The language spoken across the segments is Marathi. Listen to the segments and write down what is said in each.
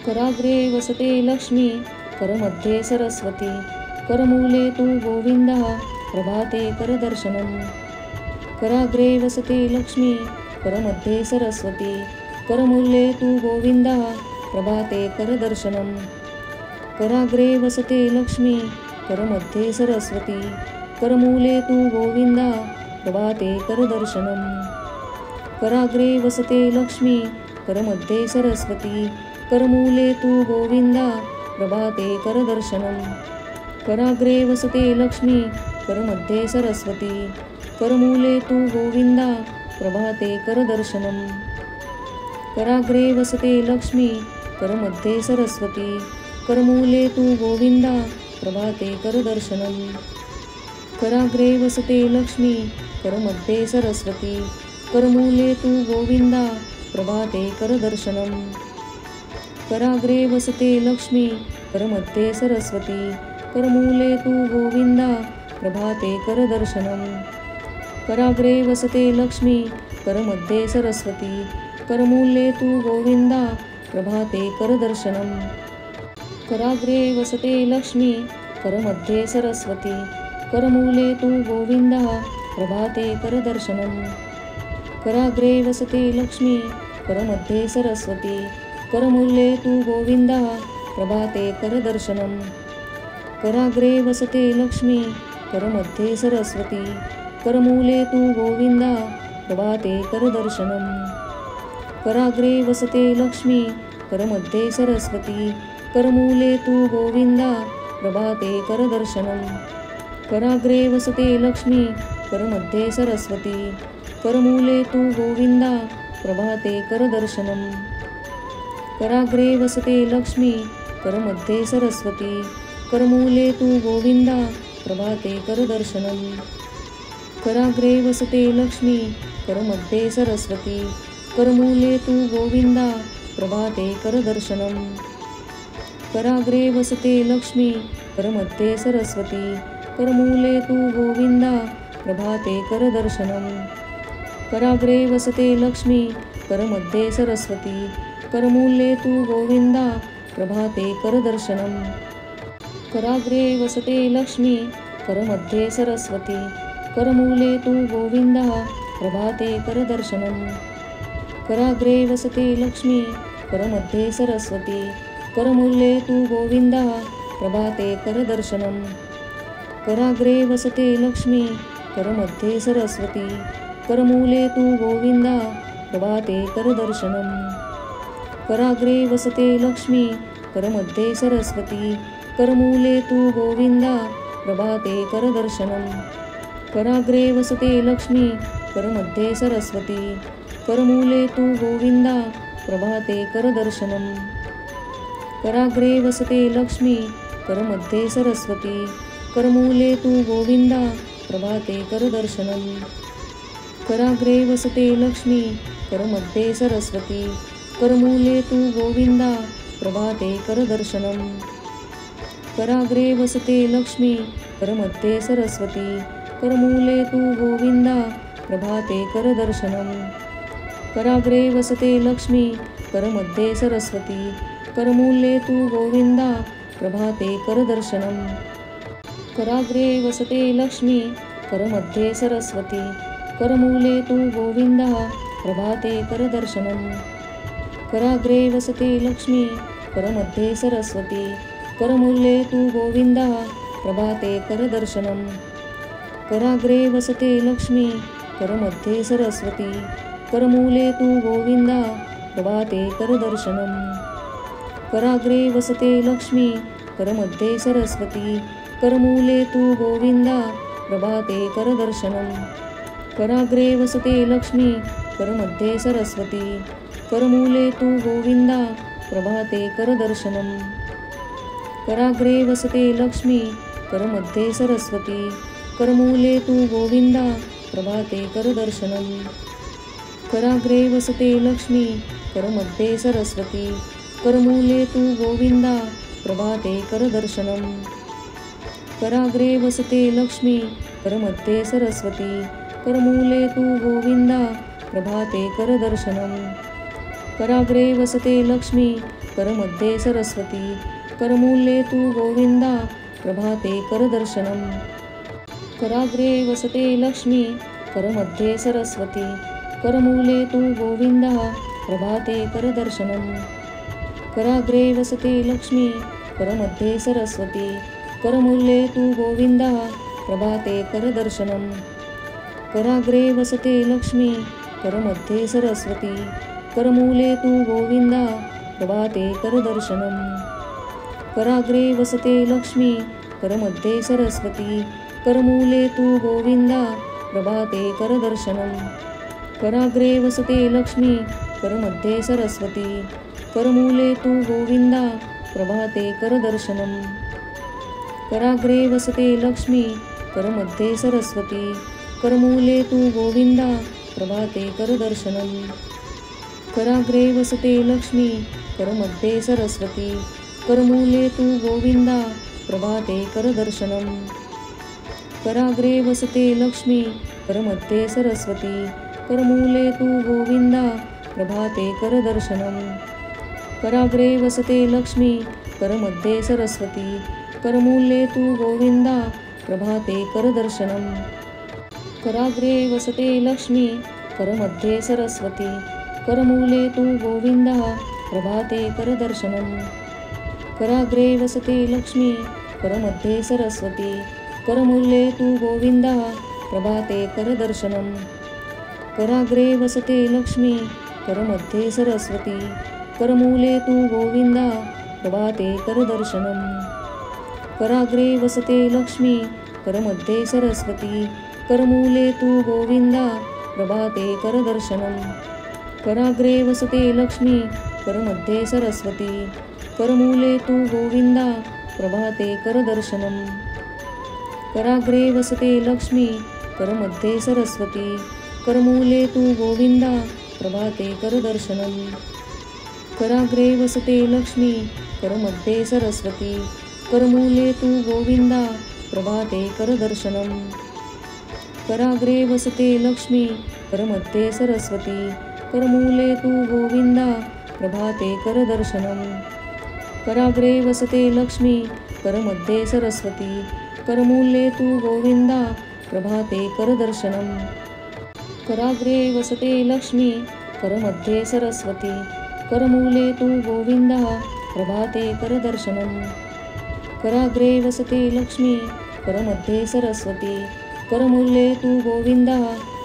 कराग्रे वसते लक्ष्मी करमध्ये सरस्वती करमूले तु गोविन्दः प्रभाते करदर्शनम्। कराग्रे वसते लक्ष्मी करमध्ये सरस्वती करमूले तु गोविन्दः प्रभाते करदर्शनम्। कराग्रे वसते लक्ष्मी करमध्ये सरस्वती करमूले तु गोविन्दः प्रभाते करदर्शनम्। कराग्रे वसते लक्ष्मी करमध्ये सरस्वती करमूले तु गोविन्दः प्रभाते करदर्शनम्। कराग्रे वसते लक्ष्मी करमध्ये सरस्वती करमूले तु गोविन्दः प्रभाते करदर्शनम्। कराग्रे वसते लक्ष्मी करमध्ये सरस्वती करमूले तु गोविन्दः प्रभाते करदर्शनम्। कराग्रे वसते लक्ष्मी करमध्ये सरस्वती करमूले तु गोविन्दः प्रभाते करदर्शनम्। कराग्रे वसते लक्ष्मी करमध्ये सरस्वती करमूले तु गोविन्दः प्रभाते करदर्शनम्। कराग्रे वसते लक्ष्मी करमध्ये सरस्वती करमूले तु गोविन्दः प्रभाते करदर्शनम्। कराग्रे वसते लक्ष्मी करमध्ये सरस्वती करमूले तु गोविन्दः प्रभाते करदर्शनम्। कराग्रे वसते लक्ष्मी करमध्ये सरस्वती करमूले तु गोविन्दः प्रभाते करदर्शनम्। कराग्रे वसते लक्ष्मी करमध्ये सरस्वती करमूले तु गोविन्दः प्रभाते करदर्शनम्। कराग्रे वसते लक्ष्मी करमध्ये सरस्वती करमूले तु गोविन्दः प्रभाते करदर्शनम्। कराग्रे वसते लक्ष्मी करमध्ये सरस्वती करमूले तु गोविन्दः प्रभाते करदर्शनम्। कराग्रे वसते लक्ष्मी करमध्ये सरस्वती करमूले तु गोविन्दः प्रभाते करदर्शनम्। कराग्रे वसते लक्ष्मी करमध्ये सरस्वती करमूले तु गोविन्दः प्रभाते करदर्शनम्। कराग्रे वसते लक्ष्मी करमध्ये सरस्वती करमूले तु गोविन्दः प्रभाते करदर्शनम्। कराग्रे वसते लक्ष्मी करमध्ये सरस्वती करमूले तु गोविन्दः प्रभाते करदर्शनम्। कराग्रे वसते लक्ष्मी करमध्ये सरस्वती करमूले तु गोविन्दः प्रभाते करदर्शनम्। कराग्रे वसते लक्ष्मी करमध्ये सरस्वती करमूले तु गोविन्दः प्रभाते करदर्शनम्। कराग्रे वसते लक्ष्मी करमध्ये सरस्वती करमूले तु गोविन्दः प्रभाते करदर्शनम्। कराग्रे वसते लक्ष्मी करमध्ये सरस्वती करमूले तु गोविन्दः प्रभाते करदर्शनम्। कराग्रे वसते लक्ष्मी करमध्ये सरस्वती करमूले तु गोविन्दः प्रभाते करदर्शनम्। कराग्रे वसते लक्ष्मी करमध्ये सरस्वती करमूले तु गोविन्दः प्रभाते करदर्शनम्। कराग्रे वसते लक्ष्मी करमध्ये सरस्वती करमूले तु गोविन्दः प्रभाते करदर्शनम्। कराग्रे वसते लक्ष्मी करमध्ये सरस्वती करमूले तु गोविन्दः प्रभाते करदर्शनम्। कराग्रे वसते लक्ष्मी करमध्ये सरस्वती करमूले तु गोविन्दः प्रभाते करदर्शनम्। कराग्रे वसते लक्ष्मी करमध्ये सरस्वती करमूले तु गोविन्दः प्रभाते करदर्शनम्। कराग्रे वसते लक्ष्मी करमध्ये सरस्वती करमूले तु गोविन्दः प्रभाते करदर्शनम्। कराग्रे वसते लक्ष्मी करमध्ये सरस्वती करमूले तु गोविन्दः प्रभाते करदर्शनम्। कराग्रे वसते लक्ष्मी करमध्ये सरस्वती करमूले तु गोविन्दः प्रभाते करदर्शनम्। कराग्रे वसते लक्ष्मी करमध्ये सरस्वती करमूले तु गोविन्दः प्रभाते करदर्शनम्। कराग्रे वसते लक्ष्मी करमध्ये सरस्वती करमूले तु गोविन्दः प्रभाते करदर्शनम्। कराग्रे वसते लक्ष्मी करमध्ये सरस्वती करमूले तु गोविन्दः प्रभाते करदर्शनम्। कराग्रे वसते लक्ष्मी करमध्ये सरस्वती करमूले तु गोविन्दः प्रभाते करदर्शनम्। कराग्रे वसते लक्ष्मी करमध्ये सरस्वती करमूले तु गोविन्दा प्रभाते करदर्शनम् कराग्रे वसते लक्ष्मी करमध्ये सरस्वती करमूले तु गोविन्दा प्रभाते करदर्शनम् कराग्रे वसते लक्ष्मी करमध्ये सरस्वती करमूले तु गोविन्दा प्रभाते करदर्शनम् कराग्रे वसते लक्ष्मी करमध्ये सरस्वती करमूले तु गोविन्दा प्रभाते करदर्शनम् कराग्रे वसते लक्ष्मी करमध्ये सरस्वती करमूले तु गोविन्दा प्रभाते करदर्शनम् कराग्रे वसते लक्ष्मी करमध्ये सरस्वती करमूले तु गोविन्दा प्रभाते करदर्शनम् कराग्रे वसते लक्ष्मी करमध्ये सरस्वती करमूले तु गोविन्दा प्रभाते करदर्शनम् कराग्रे वसते लक्ष्मी करमध्ये सरस्वती करमूले तु गोविन्दा प्रभाते करदर्शनम् कराग्रे वसते लक्ष्मी करमध्ये सरस्वती करमूले तु गोविन्दा प्रभाते करदर्शनम् कराग्रे वसते लक्ष्मी करमध्ये सरस्वती करमूले तु गोविन्दा प्रभाते करदर्शनम् कराग्रे वसते लक्ष्मी करमध्ये सरस्वती करमूले तु गोविन्दा प्रभाते करदर्शनम् कराग्रे वसते लक्ष्मी करमध्ये सरस्वती करमूले तु गोविन्दा प्रभाते करदर्शनम् कराग्रे वसते लक्ष्मी करमध्ये सरस्वती करमूले तु गोविन्दा प्रभाते करदर्शनम् कराग्रे वसते लक्ष्मी करमध्ये सरस्वती करमूले तु गोविन्दा प्रभाते करदर्शनम् कराग्रे वसते लक्ष्मी करमध्ये सरस्वती करमूले तु गोविन्दा प्रभाते करदर्शनम् कराग्रे वसते लक्ष्मी करमध्ये सरस्वती करमूले तु गोविन्दा प्रभाते करदर्शनम् कराग्रे वसते लक्ष्मी करमध्ये सरस्वती करमूले तु गोविन्दा प्रभाते करदर्शनम् कराग्रे वसते लक्ष्मी करमध्ये सरस्वती करमूले तु गोविन्दा प्रभाते करदर्शनम् कराग्रे वसते लक्ष्मी करमध्ये सरस्वती करमूले तु गोविन्दा प्रभाते करदर्शनम् कराग्रे वसते लक्ष्मी करमध्ये सरस्वती करमूले तु गोविन्दा प्रभाते करदर्शनम् कराग्रे वसते लक्ष्मी करमध्ये सरस्वती करमूले तु गोविन्दा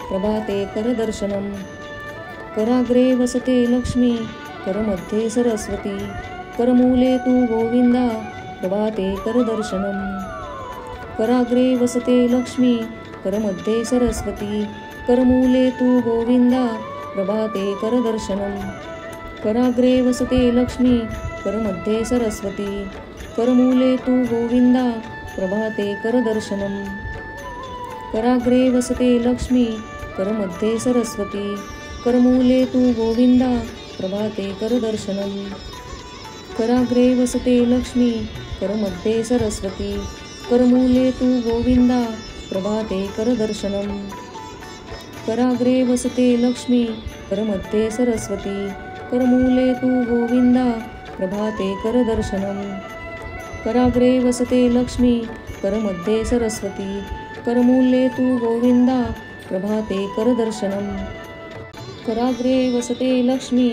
प्रभाते करदर्शनम् कराग्रे वसते लक्ष्मी करमध्ये सरस्वती करमूले तु गोविन्दा प्रभाते करदर्शनम् कराग्रे वसते लक्ष्मी करमध्ये सरस्वती करमूले तु गोविन्दा प्रभाते करदर्शनम् कराग्रे वसते लक्ष्मी करमध्ये सरस्वती करमूले तु गोविन्दा प्रभाते करदर्शनम् कराग्रे वसते लक्ष्मी करमध्ये सरस्वती करमूले तु गोविन्दा प्रभाते करदर्शनम् कराग्रे वसते लक्ष्मी करमध्ये सरस्वती करमूले तु गोविन्दा प्रभाते करदर्शनम् कराग्रे वसते लक्ष्मी करमध्ये सरस्वती करमूले तु गोविन्दा प्रभाते करदर्शनम् कराग्रे वसते लक्ष्मी करमध्ये सरस्वती करमूले तु गोविन्दा प्रभाते करदर्शनम् कराग्रे वसते लक्ष्मी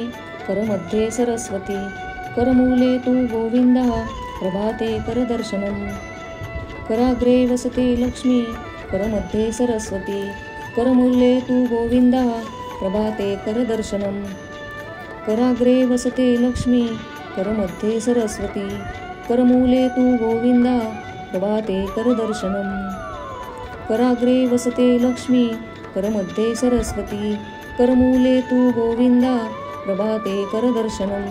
करमध्ये सरस्वती करमूले तु गोविन्दा प्रभाते करदर्शनम् कराग्रे वसते लक्ष्मी करमध्ये सरस्वती करमूले तु गोविन्दा प्रभाते करदर्शनम् कराग्रे वसते लक्ष्मी करमध्ये सरस्वती करमूले तु गोविन्दा प्रभाते करदर्शनम् कराग्रे वसते लक्ष्मी करमध्ये सरस्वती करमूले तु गोविन्दा प्रभाते करदर्शनम्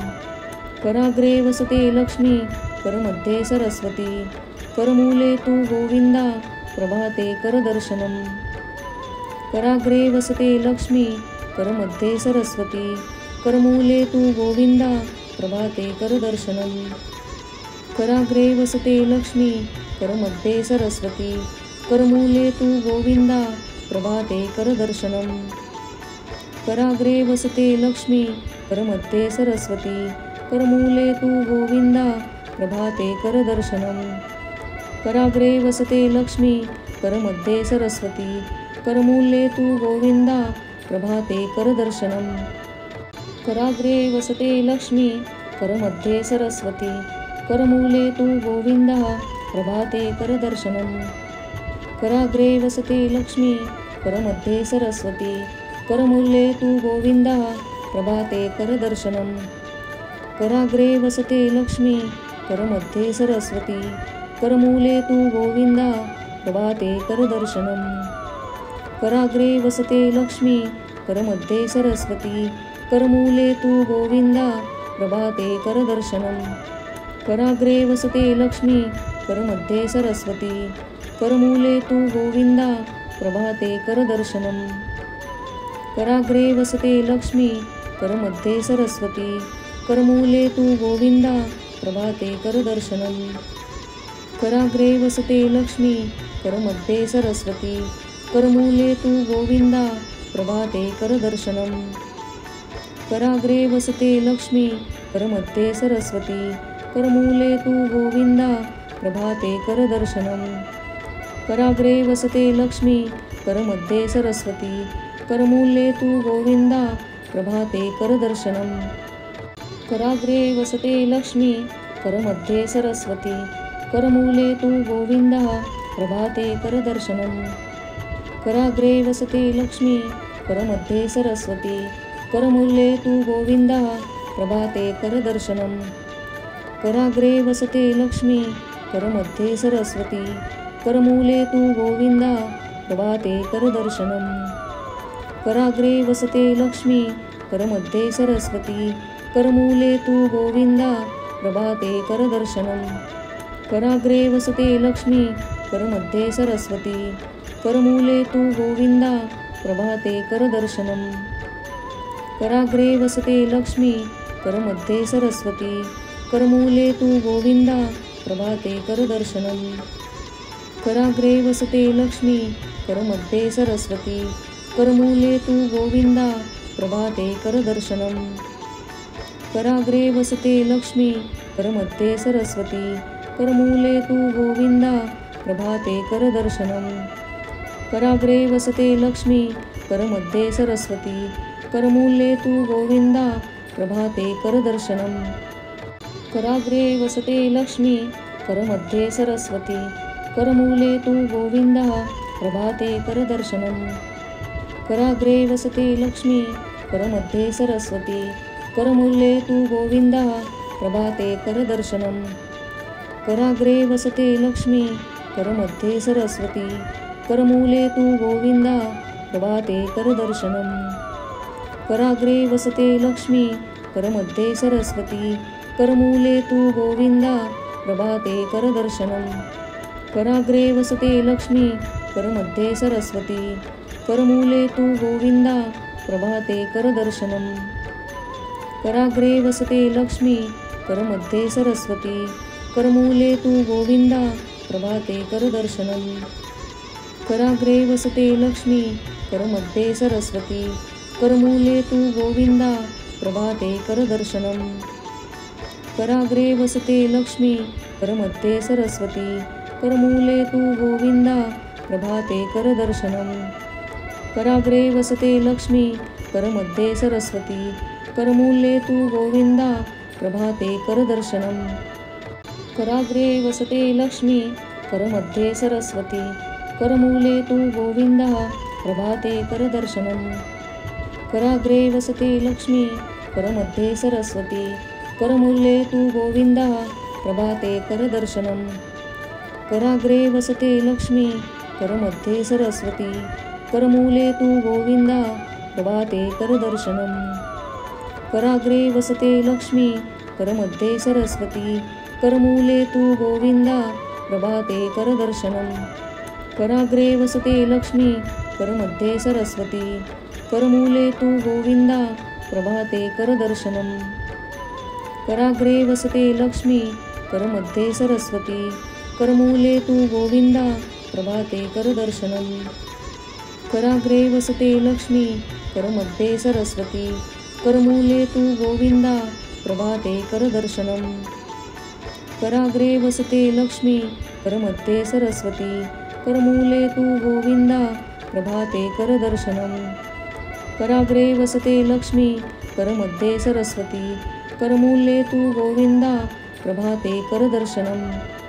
कराग्रे वसते लक्ष्मी करमध्ये सरस्वती करमूले तु गोविन्दा प्रभाते करदर्शनम् कराग्रे वसते लक्ष्मी करमध्ये सरस्वती करमूले तु गोविन्दा प्रभाते करदर्शनम् कराग्रे वसते लक्ष्मी करमध्ये सरस्वती करमूले तु गोविन्दा प्रभाते करदर्शनम् कराग्रे वसते लक्ष्मी करमध्ये सरस्वती करमूले तू गोविंदा प्रभाते करदर्शनम् कराग्रे वसते लक्ष्मी करमध्ये सरस्वती करमूले तू गोविंदा प्रभाते करदर्शनम् कराग्रे वसते लक्ष्मी करमध्ये सरस्वती करमूले तू गोविंदा प्रभाते करदर्शनम् कराग्रे वसते लक्ष्मी करमध्ये सरस्वती करमूले तू गोविंदा प्रभाते करदर्शनम् कराग्रे वसते लक्ष्मी करमध्ये सरस्वती करमूले तू गोविंदा प्रभाते करदर्शनम् कराग्रे वसते लक्ष्मी करमध्ये सरस्वती करमूले तू गोविंदा प्रभाते करदर्शनम् कराग्रे वसते लक्ष्मी करमध्ये सरस्वती करमूले तू गोविंदा प्रभाते करदर्शनम् कराग्रे वसते लक्ष्मी करमध्ये सरस्वती करमूले तू गोविंदा प्रभाते करदर्शनम् कराग्रे वसते लक्ष्मी करमध्ये सरस्वती करमूले तू गोविंदा प्रभाते करदर्शनम् कराग्रे वसते लक्ष्मी करमध्ये सरस्वती करमूले तू गोविंदा प्रभाते करदर्शनम् कराग्रे वसते लक्ष्मी करमध्ये सरस्वती करमूले तू गोविंदा प्रभाते करदर्शनम् कराग्रे वसते लक्ष्मी करमध्ये सरस्वती करमूले तू गोविंदा प्रभाते करदर्शनम् कराग्रे वसते लक्ष्मी करमध्ये सरस्वती करमूले तू गोविंदा प्रभाते करदर्शनम् कराग्रे वसते लक्ष्मी करमध्ये सरस्वती करमूले तू गोविंदा प्रभाते करदर्शनम् कराग्रे वसते लक्ष्मी करमध्ये सरस्वती करमूले तू गोविंदा प्रभाते करदर्शनम् कराग्रे वसते लक्ष्मी करमध्ये सरस्वती करमूले तू गोविंदा प्रभाते करदर्शनम् कराग्रे वसते लक्ष्मी करमध्ये सरस्वती करमूले तू गोविंदा प्रभाते करदर्शनम् कराग्रे वसते लक्ष्मी करमध्ये सरस्वती करमूले तू गोविंदा प्रभाते करदर्शनम् कराग्रे वसते लक्ष्मी करमध्ये सरस्वती करमूले तू गोविंदा प्रभाते करदर्शनम् कराग्रे वसते लक्ष्मी करमध्ये सरस्वती करमूले तू गोविंदा प्रभाते करदर्शनम् कराग्रे वसते लक्ष्मी करमध्ये सरस्वती करमूले तू गोविंदा प्रभाते करदर्शनम् कराग्रे वसते लक्ष्मी करमध्ये सरस्वती करमूले तू गोविंदा प्रभाते करदर्शनम् कराग्रे वसते लक्ष्मी करमध्ये सरस्वती करमूले तू गोविंदा प्रभाते करदर्शनम् कराग्रे वसते लक्ष्मी करमध्ये सरस्वती करमूले तू गोविंदा प्रभाते करदर्शनम् कराग्रे वसते लक्ष्मी करमध्ये सरस्वती करमूले तू गोविंदा प्रभाते करदर्शनम् कराग्रे वसते लक्ष्मी करमध्ये सरस्वती करमूले तू गोविंदा प्रभाते करदर्शनम् कराग्रे वसते लक्ष्मी करमध्ये सरस्वती करमूले तू गोविंदा प्रभाते करदर्शनम् कराग्रे वसते लक्ष्मी करमध्ये सरस्वती करमूले तू गोविंदा प्रभाते करदर्शनम् कराग्रे वसते लक्ष्मी करमध्ये सरस्वती करमूले तू गोविंदा प्रभाते करदर्शनम् कराग्रे वसते लक्ष्मी करमध्ये सरस्वती करमूले तू गोविंदा प्रभाते करदर्शनम् कराग्रे वसते लक्ष्मी करमध्ये सरस्वती करमूले तू गोविंदा प्रभाते करदर्शनम् कराग्रे वसते लक्ष्मी करमध्ये सरस्वती करमूले तू गोविंदा प्रभाते करदर्शनम् कराग्रे वसते लक्ष्मी करमध्ये सरस्वती करमूले तू गोविंदा प्रभाते करदर्शनम् कराग्रे वसते लक्ष्मी करमध्ये सरस्वती करमूले तू गोविंदा प्रभाते करदर्शनम् कराग्रे वसते लक्ष्मी करमध्ये सरस्वती करमूले तू गोविंदा प्रभाते करदर्शनम् कराग्रे वसते लक्ष्मी करमध्ये सरस्वती करमूले तू गोविंदा प्रभाते करदर्शनम् कराग्रे वसते लक्ष्मी करमध्ये सरस्वती करमूले तु गोविन्दा प्रभाते करदर्शनम् कराग्रे वसते लक्ष्मी करमध्ये सरस्वती करमूले तु गोविन्दा प्रभाते करदर्शनम्